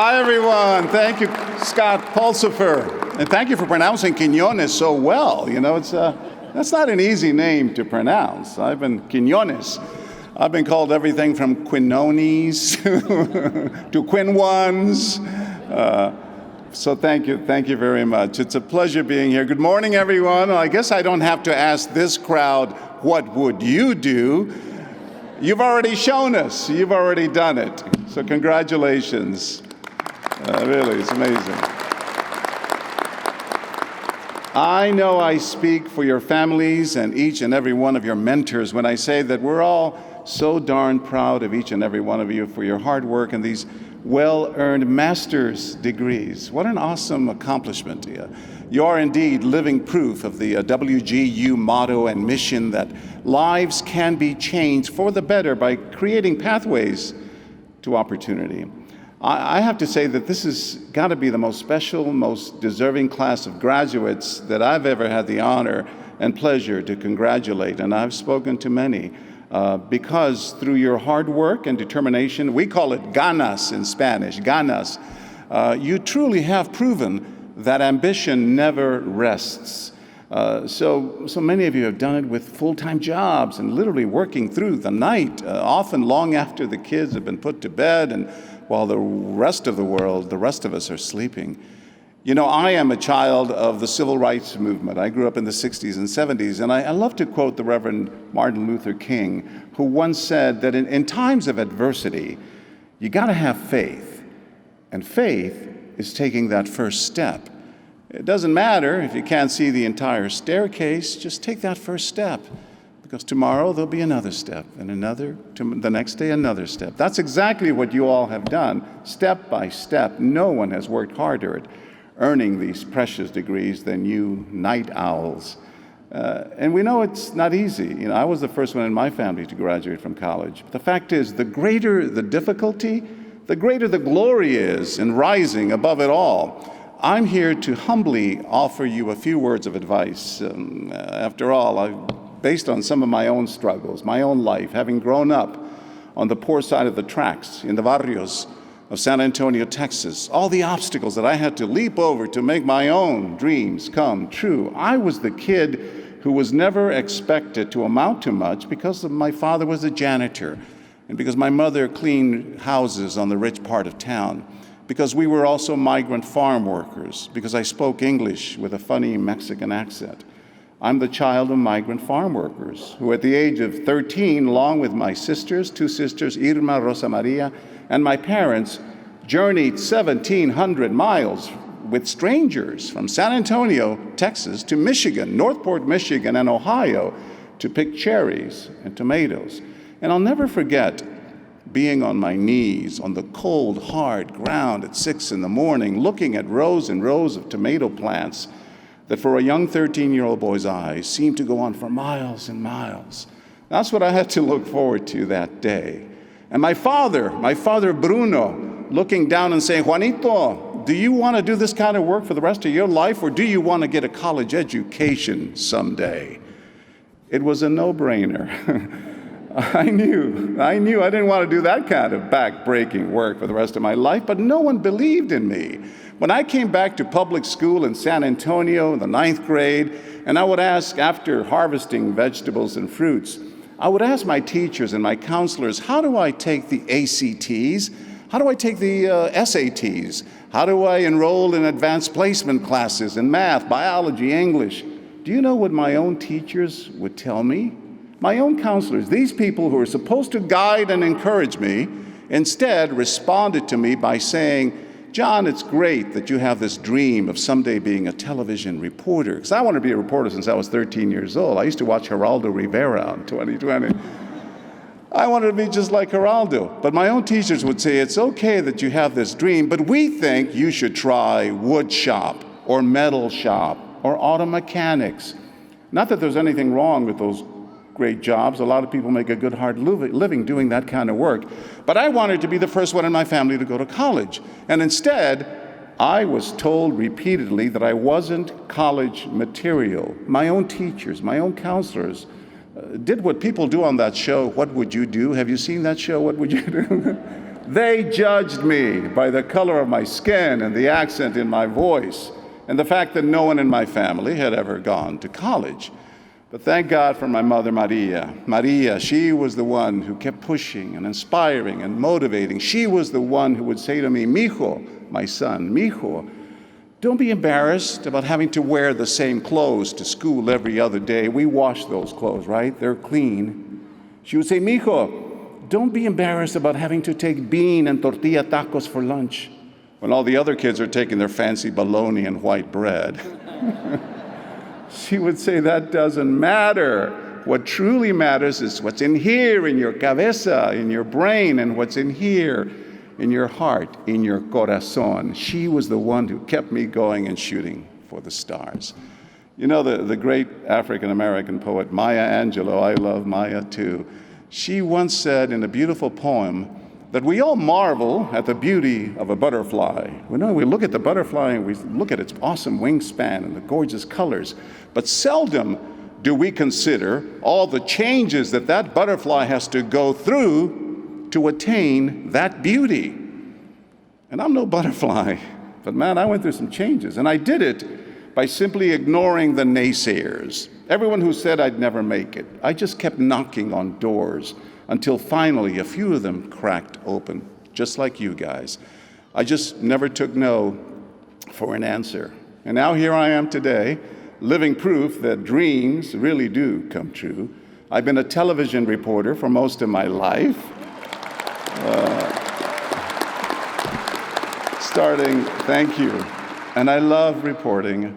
Hi, everyone. Thank you, Scott Pulsifer. And thank you for pronouncing Quiñones so well. You know, that's not an easy name to pronounce. Quiñones. I've been called everything from Quiñones to Quiñones. So thank you very much. It's a pleasure being here. Good morning, everyone. I guess I don't have to ask this crowd, what would you do? You've already shown us. You've already done it. So congratulations. Really, it's amazing. I know I speak for your families and each and every one of your mentors when I say that we're all so darn proud of each and every one of you for your hard work and these well-earned master's degrees. What an awesome accomplishment. You are indeed living proof of the WGU motto and mission that lives can be changed for the better by creating pathways to opportunity. I have to say that this has got to be the most special, most deserving class of graduates that I've ever had the honor and pleasure to congratulate, and I've spoken to many. Because through your hard work and determination, we call it ganas in Spanish, ganas, you truly have proven that ambition never rests. So many of you have done it with full-time jobs and literally working through the night, often long after the kids have been put to bed and while the rest of the world, the rest of us are sleeping. You know, I am a child of the civil rights movement. I grew up in the 60s and 70s, and I love to quote the Reverend Martin Luther King, who once said that in times of adversity, you gotta have faith, and faith is taking that first step. It doesn't matter if you can't see the entire staircase, just take that first step, because tomorrow there'll be another step, and another, the next day another step. That's exactly what you all have done, step by step. No one has worked harder at earning these precious degrees than you night owls. And we know it's not easy. You know, I was the first one in my family to graduate from college. But the fact is, the greater the difficulty, the greater the glory is in rising above it all. I'm here to humbly offer you a few words of advice. After all, based on some of my own struggles, my own life, having grown up on the poor side of the tracks in the barrios of San Antonio, Texas, all the obstacles that I had to leap over to make my own dreams come true. I was the kid who was never expected to amount to much because my father was a janitor and because my mother cleaned houses on the rich part of town, because we were also migrant farm workers, because I spoke English with a funny Mexican accent. I'm the child of migrant farm workers who at the age of 13, along with my sisters, two sisters, Irma, Rosa Maria, and my parents, journeyed 1,700 miles with strangers from San Antonio, Texas, to Michigan, Northport, Michigan, and Ohio to pick cherries and tomatoes. And I'll never forget being on my knees on the cold, hard ground at 6 in the morning, looking at rows and rows of tomato plants that for a young 13-year-old boy's eyes seemed to go on for miles and miles. That's what I had to look forward to that day. And my father Bruno, looking down and saying, Juanito, do you want to do this kind of work for the rest of your life, or do you want to get a college education someday? It was a no-brainer. I knew I didn't want to do that kind of back-breaking work for the rest of my life, but no one believed in me. When I came back to public school in San Antonio in the 9th grade, and I would ask, after harvesting vegetables and fruits, I would ask my teachers and my counselors, how do I take the ACTs? How do I take the SATs? How do I enroll in advanced placement classes in math, biology, English? Do you know what my own teachers would tell me? My own counselors, these people who are supposed to guide and encourage me, instead responded to me by saying, John, it's great that you have this dream of someday being a television reporter. Because I wanted to be a reporter since I was 13 years old. I used to watch Geraldo Rivera on 2020. I wanted to be just like Geraldo. But my own teachers would say, it's okay that you have this dream, but we think you should try wood shop or metal shop or auto mechanics. Not that there's anything wrong with those great jobs. A lot of people make a good hard living doing that kind of work. But I wanted to be the first one in my family to go to college. And instead, I was told repeatedly that I wasn't college material. My own teachers, my own counselors did what people do on that show, What Would You Do? Have you seen that show, What Would You Do? They judged me by the color of my skin and the accent in my voice and the fact that no one in my family had ever gone to college. But thank God for my mother, Maria. Maria, she was the one who kept pushing and inspiring and motivating. She was the one who would say to me, "Mijo," my son, "Mijo, don't be embarrassed about having to wear the same clothes to school every other day. We wash those clothes, right? They're clean." She would say, "Mijo, don't be embarrassed about having to take bean and tortilla tacos for lunch when all the other kids are taking their fancy bologna and white bread." She would say, "That doesn't matter. What truly matters is what's in here, in your cabeza, in your brain, and what's in here, in your heart, in your corazón." She was the one who kept me going and shooting for the stars. You know, the great African-American poet Maya Angelou, I love Maya too, she once said in a beautiful poem that we all marvel at the beauty of a butterfly. We look at the butterfly and we look at its awesome wingspan and the gorgeous colors, but seldom do we consider all the changes that that butterfly has to go through to attain that beauty. And I'm no butterfly, but man, I went through some changes, and I did it by simply ignoring the naysayers, everyone who said I'd never make it. I just kept knocking on doors until finally a few of them cracked open, just like you guys. I just never took no for an answer. And now here I am today, living proof that dreams really do come true. I've been a television reporter for most of my life. Thank you. And I love reporting.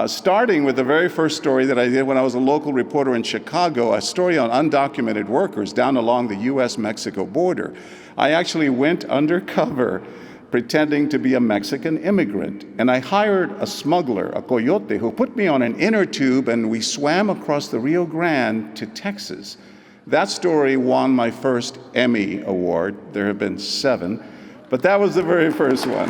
Starting with the very first story that I did when I was a local reporter in Chicago, a story on undocumented workers down along the US-Mexico border. I actually went undercover pretending to be a Mexican immigrant, and I hired a smuggler, a coyote, who put me on an inner tube, and we swam across the Rio Grande to Texas. That story won my first Emmy award. There have been 7, but that was the very first one.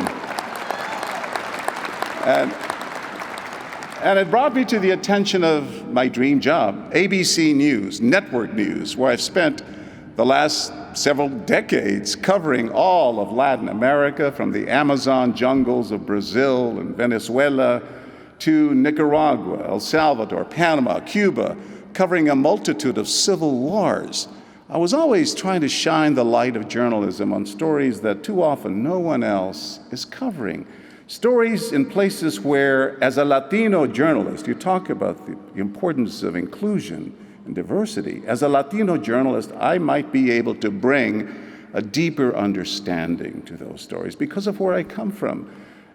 And it brought me to the attention of my dream job, ABC News, network news, where I've spent the last several decades covering all of Latin America, from the Amazon jungles of Brazil and Venezuela to Nicaragua, El Salvador, Panama, Cuba, covering a multitude of civil wars. I was always trying to shine the light of journalism on stories that too often no one else is covering. Stories in places where, as a Latino journalist, you talk about the importance of inclusion and diversity. As a Latino journalist, I might be able to bring a deeper understanding to those stories because of where I come from.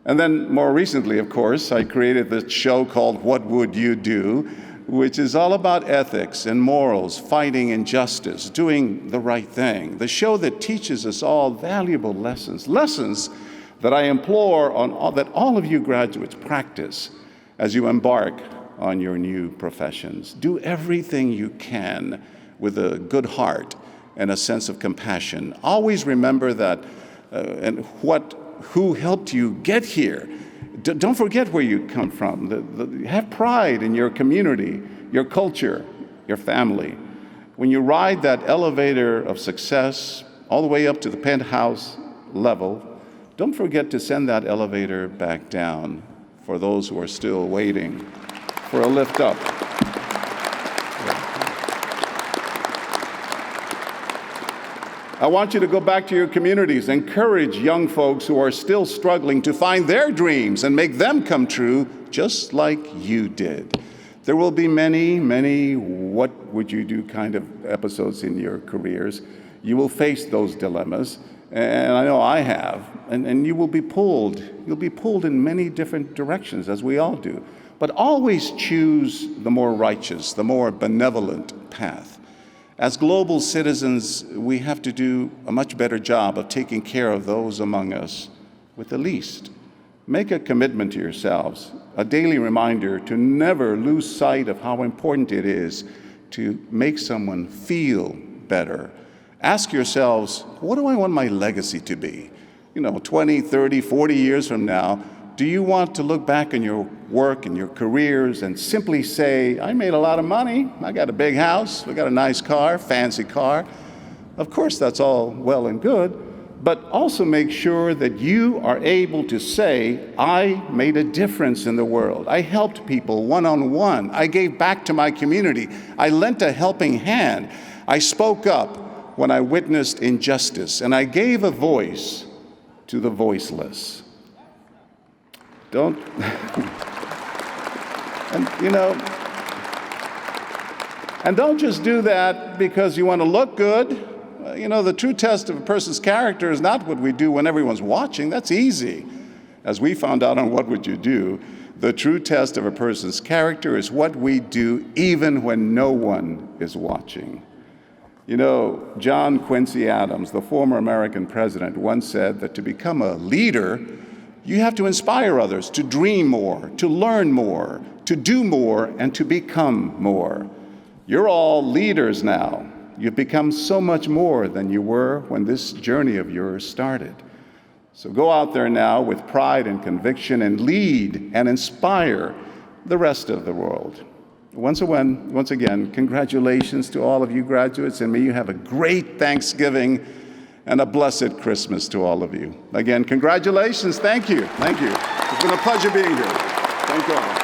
And then more recently, of course, I created this show called What Would You Do?, which is all about ethics and morals, fighting injustice, doing the right thing. The show that teaches us all valuable lessons that I implore that all of you graduates practice as you embark on your new professions. Do everything you can with a good heart and a sense of compassion. Always remember that who helped you get here. Don't forget where you come from. Have pride in your community, your culture, your family. When you ride that elevator of success all the way up to the penthouse level, don't forget to send that elevator back down for those who are still waiting for a lift up. I want you to go back to your communities, encourage young folks who are still struggling to find their dreams and make them come true, just like you did. There will be many, many what would you do kind of episodes in your careers. You will face those dilemmas. And I know I have, and you will be pulled. You'll be pulled in many different directions, as we all do. But always choose the more righteous, the more benevolent path. As global citizens, we have to do a much better job of taking care of those among us with the least. Make a commitment to yourselves, a daily reminder to never lose sight of how important it is to make someone feel better. Ask yourselves, what do I want my legacy to be? 20, 30, 40 years from now, do you want to look back on your work and your careers and simply say, I made a lot of money, I got a big house, I got a nice car, fancy car? Of course, that's all well and good, but also make sure that you are able to say, I made a difference in the world. I helped people one-on-one. I gave back to my community. I lent a helping hand. I spoke up when I witnessed injustice, and I gave a voice to the voiceless. Don't, and don't just do that because you want to look good. The true test of a person's character is not what we do when everyone's watching. That's easy. As we found out on What Would You Do, the true test of a person's character is what we do even when no one is watching. John Quincy Adams, the former American president, once said that to become a leader, you have to inspire others to dream more, to learn more, to do more, and to become more. You're all leaders now. You've become so much more than you were when this journey of yours started. So go out there now with pride and conviction and lead and inspire the rest of the world. Once again, congratulations to all of you graduates, and may you have a great Thanksgiving and a blessed Christmas to all of you. Again, congratulations. Thank you. Thank you. It's been a pleasure being here. Thank you all.